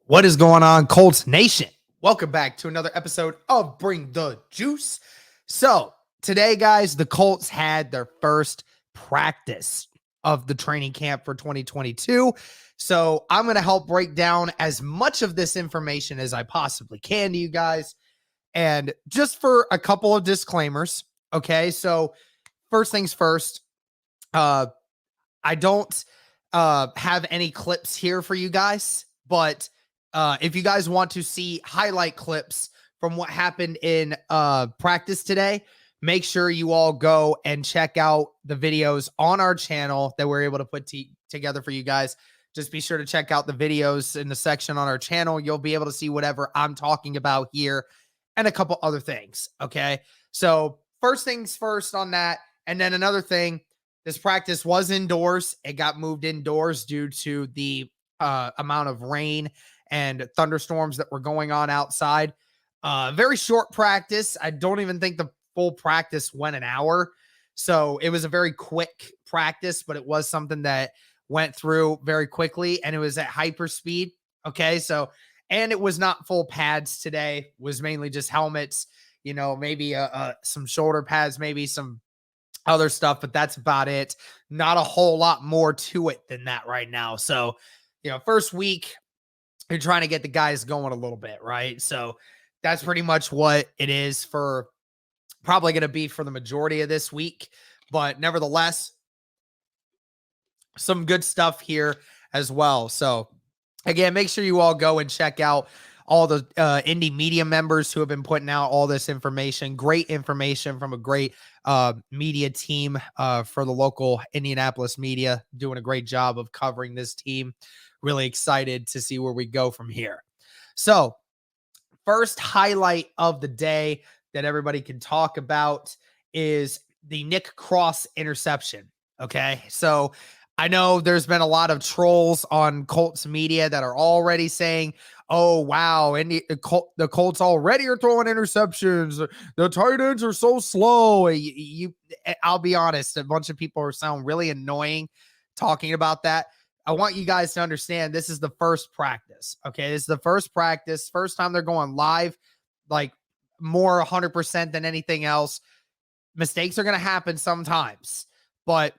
What is going on, Colts Nation? Welcome back to another episode of Bring the Juice. So today, guys, the Colts had their first practice of the training camp for 2022. So I'm going to help break down as much of this information as I possibly can to you guys. And just for a couple of disclaimers, okay? So first things first, I don't have any clips here for you guys, but if you guys want to see highlight clips from what happened in practice today, make sure you all go and check out the videos on our channel that we're able to put together for you guys. Just be sure to check out the videos in the section on our channel. You'll be able to see whatever I'm talking about here and a couple other things. Okay. So first things first on that. And then another thing, this practice was indoors. It got moved indoors due to the amount of rain and thunderstorms that were going on outside. Very short practice. I don't even think the full practice went an hour. So it was a very quick practice, but it was something that went through very quickly and it was at hyper speed. Okay. So, and it was not full pads today. It was mainly just helmets, maybe some shoulder pads, maybe some other stuff, but that's about it. Not a whole lot more to it than that right now. So, first week, you're trying to get the guys going a little bit, right? So that's pretty much what it is for probably going to be for the majority of this week. But nevertheless, some good stuff here as well. So again, make sure you all go and check out all the indie media members who have been putting out all this information. Great information from a great media team for the local Indianapolis media, doing a great job of covering this team. Really excited to see where we go from here. So first highlight of the day that everybody can talk about is the Nick Cross interception. Okay. So I know there's been a lot of trolls on Colts media that are already saying, oh, wow, and the Colts already are throwing interceptions. The tight ends are so slow. I'll be honest, a bunch of people sound really annoying talking about that. I want you guys to understand this is the first practice, okay? This is the first practice, first time they're going live, like more 100% than anything else. Mistakes are going to happen sometimes, but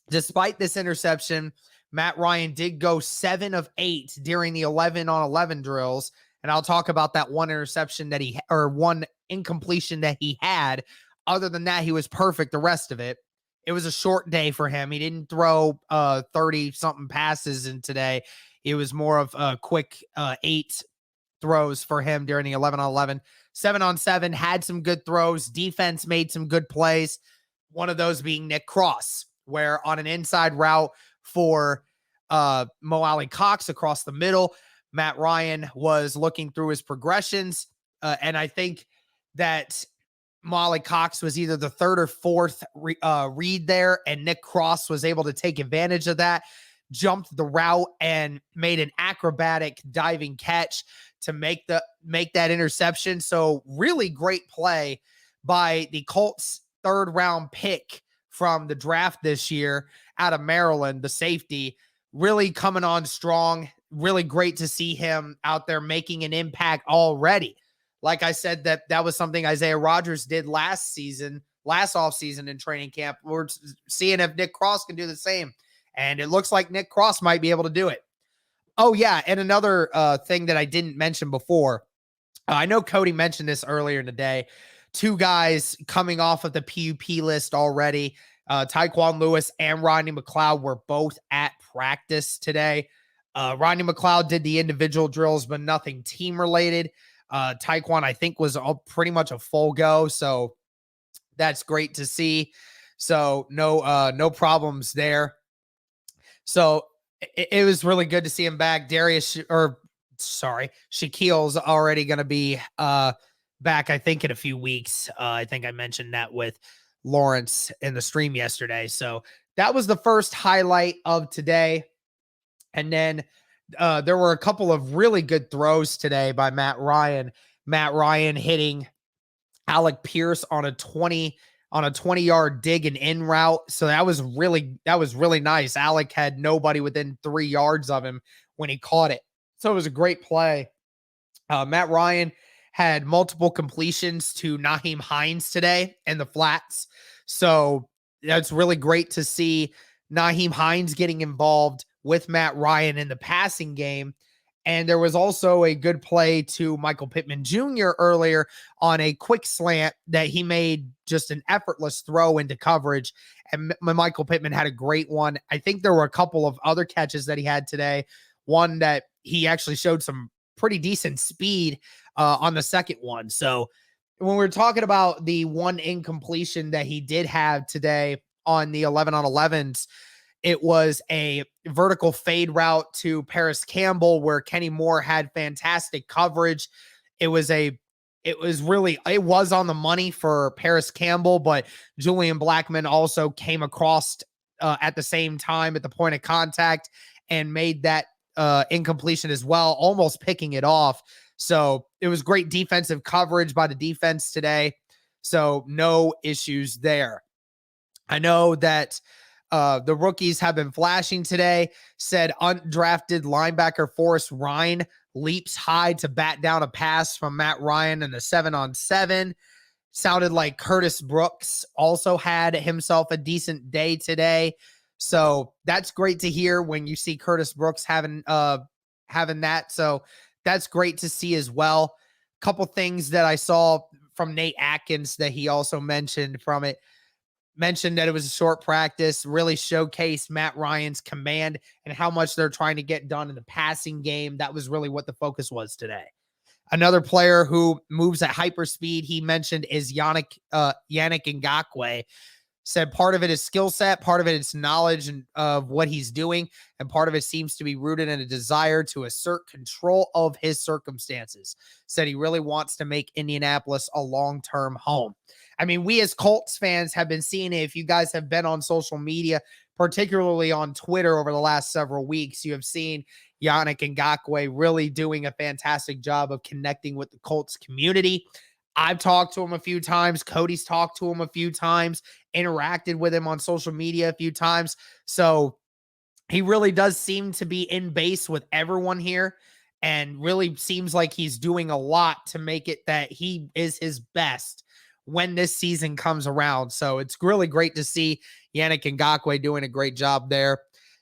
despite this interception, Matt Ryan did go 7 of 8 during the 11-on-11 drills. And I'll talk about that one interception one incompletion that he had. Other than that, he was perfect the rest of it. It was a short day for him. He didn't throw 30-something passes in today. It was more of a quick 8 throws for him during the 11-on-11. 7-on-7, had some good throws. Defense made some good plays. One of those being Nick Cross, where on an inside route for Alie-Cox across the middle, Matt Ryan was looking through his progressions. And I think that Alie-Cox was either the third or fourth read there, and Nick Cross was able to take advantage of that, jumped the route, and made an acrobatic diving catch to make that interception. So really great play by the Colts' third-round pick from the draft this year out of Maryland, the safety, really coming on strong. Really great to see him out there making an impact already. Like I said, that was something Isaiah Rodgers did last offseason in training camp. We're seeing if Nick Cross can do the same. And it looks like Nick Cross might be able to do it. Oh, yeah. And another thing that I didn't mention before, I know Cody mentioned this earlier in the day. 2 guys coming off of the PUP list already. Kwon Lewis and Rodney Mcleod were both at practice today. Rodney Mcleod did the individual drills, but nothing team related. Kwon, I think, was pretty much a full go. So that's great to see. So no problems there. So it was really good to see him back. Shaquille's already going to be back, I think, in a few weeks. I think I mentioned that with Lawrence in the stream yesterday. So that was the first highlight of today. And then there were a couple of really good throws today by Matt Ryan. Matt Ryan hitting Alec Pierce on a 20-yard dig and in route. So that was really nice. Alec had nobody within 3 yards of him when he caught it. So it was a great play. Matt Ryan had multiple completions to Nyheim Hines today in the flats. So that's really great to see Nyheim Hines getting involved with Matt Ryan in the passing game. And there was also a good play to Michael Pittman Jr. earlier on a quick slant that he made just an effortless throw into coverage. And Michael Pittman had a great one. I think there were a couple of other catches that he had today. One that he actually showed some pretty decent speed on the second one. So when we're talking about the one incompletion that he did have today on the 11 on 11s, it was a vertical fade route to Paris Campbell where Kenny Moore had fantastic coverage. It was on the money for Paris Campbell, but Julian Blackman also came across at the same time at the point of contact and made that incompletion as well, almost picking it off. So it was great defensive coverage by the defense today. So no issues there. I know that the rookies have been flashing today. Said undrafted linebacker Forrest Rhyne leaps high to bat down a pass from Matt Ryan in the 7-on-7. Sounded like Curtis Brooks also had himself a decent day today. So that's great to hear when you see Curtis Brooks having that. So that's great to see as well. A couple things that I saw from Nate Atkins that he also mentioned from it. Mentioned that it was a short practice, really showcased Matt Ryan's command and how much they're trying to get done in the passing game. That was really what the focus was today. Another player who moves at hyperspeed, he mentioned, is Yannick Ngakoue. Said part of it is skill set, part of it is knowledge of what he's doing, and part of it seems to be rooted in a desire to assert control of his circumstances. Said he really wants to make Indianapolis a long-term home. I mean, we as Colts fans have been seeing it. If you guys have been on social media, particularly on Twitter over the last several weeks, you have seen Yannick Ngakoue really doing a fantastic job of connecting with the Colts community. I've talked to him a few times. Cody's talked to him a few times, interacted with him on social media a few times. So he really does seem to be in base with everyone here and really seems like he's doing a lot to make it that he is his best when this season comes around. So it's really great to see Yannick Ngakoue doing a great job there.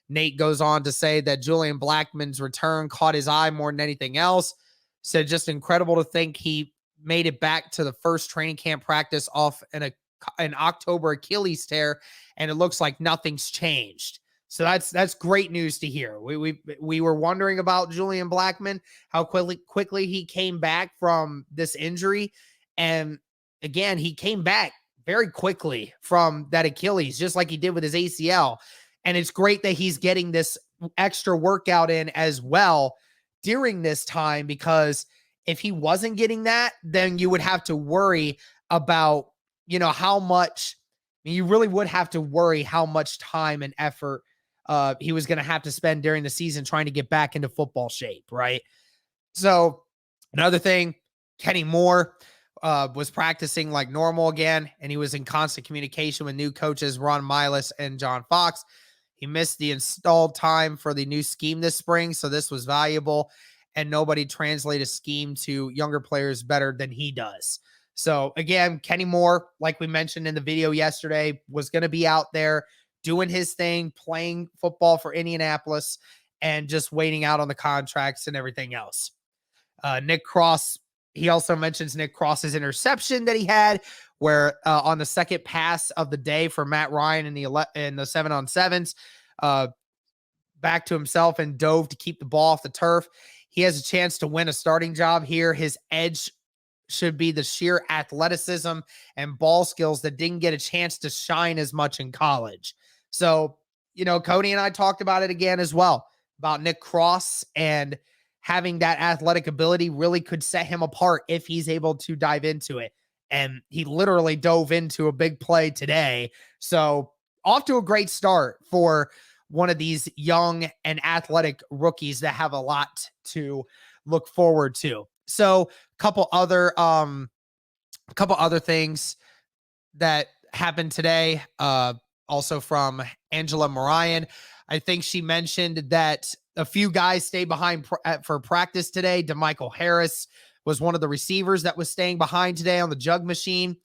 Nate goes on to say that Julian Blackman's return caught his eye more than anything else. Said just incredible to think he made it back to the first training camp practice off an October Achilles tear, and it looks like nothing's changed. So that's great news to hear. We were wondering about Julian Blackman, how quickly he came back from this injury, and again, he came back very quickly from that Achilles, just like he did with his ACL. And it's great that he's getting this extra workout in as well during this time, because if he wasn't getting that, then you would have to worry about, how much, you really would have to worry how much time and effort he was going to have to spend during the season trying to get back into football shape, right? So another thing, Kenny Moore was practicing like normal again, and he was in constant communication with new coaches, Ron Miles and John Fox. He missed the installed time for the new scheme this spring, so this was valuable, and nobody translated a scheme to younger players better than he does. So again, Kenny Moore, like we mentioned in the video yesterday, was going to be out there doing his thing, playing football for Indianapolis, and just waiting out on the contracts and everything else. Nick Cross, he also mentions Nick Cross's interception that he had, where on the second pass of the day for Matt Ryan in the 7-on-7s, back to himself and dove to keep the ball off the turf. He has a chance to win a starting job here. His edge should be the sheer athleticism and ball skills that didn't get a chance to shine as much in college. So, Cody and I talked about it again as well, about Nick Cross, and having that athletic ability really could set him apart if he's able to dive into it. And he literally dove into a big play today. So off to a great start for one of these young and athletic rookies that have a lot to look forward to. So a couple other things that happened today, also from Angela Morayan. I think she mentioned that A few guys stayed behind for practice today. DeMichael Harris was one of the receivers that was staying behind today on the jug machine.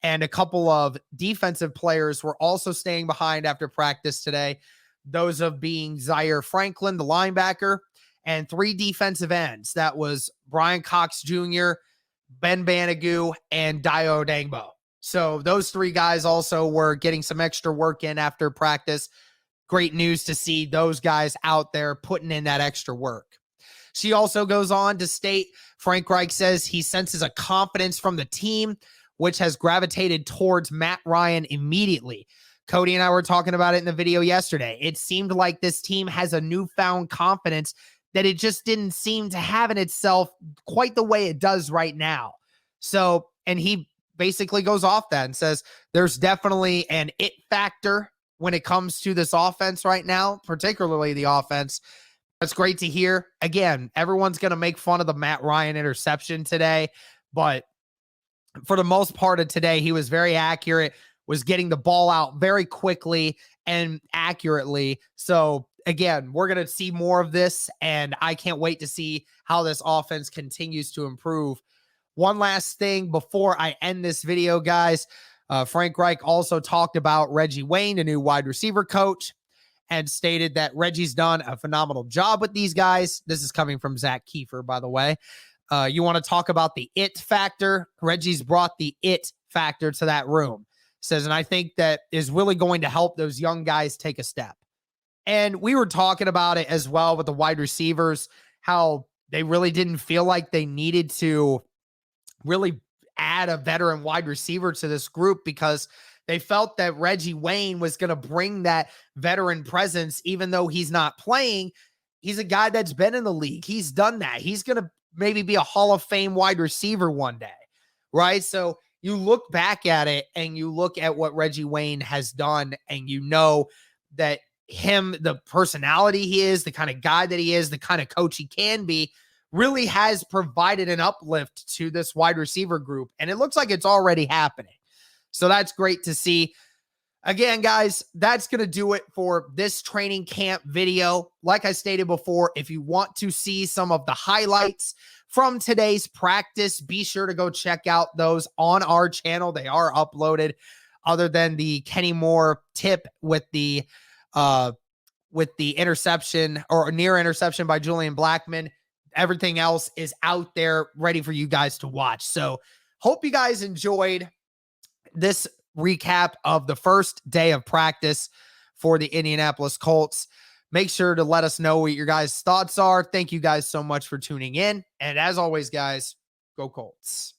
And a couple of defensive players were also staying behind after practice today. Those of being Zaire Franklin, the linebacker, and 3 defensive ends. That was Brian Cox Jr., Ben Banagoo, and Dio Dangbo. So those 3 guys also were getting some extra work in after practice. Great news to see those guys out there putting in that extra work. She also goes on to state, Frank Reich says he senses a confidence from the team, which has gravitated towards Matt Ryan immediately. Cody and I were talking about it in the video yesterday. It seemed like this team has a newfound confidence that it just didn't seem to have in itself quite the way it does right now. So, and he basically goes off that and says there's definitely an it factor when it comes to this offense right now, particularly the offense. That's great to hear. Again, everyone's going to make fun of the Matt Ryan interception today, but for the most part of today, he was very accurate, was getting the ball out very quickly and accurately. So again, we're going to see more of this, and I can't wait to see how this offense continues to improve. One last thing before I end this video, guys. Frank Reich also talked about Reggie Wayne, the new wide receiver coach, and stated that Reggie's done a phenomenal job with these guys. This is coming from Zach Kiefer, by the way. You want to talk about the it factor? Reggie's brought the it factor to that room. Says, and I think that is really going to help those young guys take a step. And we were talking about it as well with the wide receivers, how they really didn't feel like they needed to really add a veteran wide receiver to this group because they felt that Reggie Wayne was going to bring that veteran presence, even though he's not playing. He's a guy that's been in the league. He's done that. He's going to maybe be a Hall of Fame wide receiver one day, right? So you look back at it and you look at what Reggie Wayne has done, and you know that him, the personality he is, the kind of guy that he is, the kind of coach he can be, really has provided an uplift to this wide receiver group. And it looks like it's already happening. So that's great to see. Again, guys, that's going to do it for this training camp video. Like I stated before, if you want to see some of the highlights from today's practice, be sure to go check out those on our channel. They are uploaded, other than the Kenny Moore tip with the interception or near interception by Julian Blackman. Everything else is out there ready for you guys to watch. So hope you guys enjoyed this recap of the first day of practice for the Indianapolis Colts. Make sure to let us know what your guys' thoughts are. Thank you guys so much for tuning in. And as always, guys, go Colts.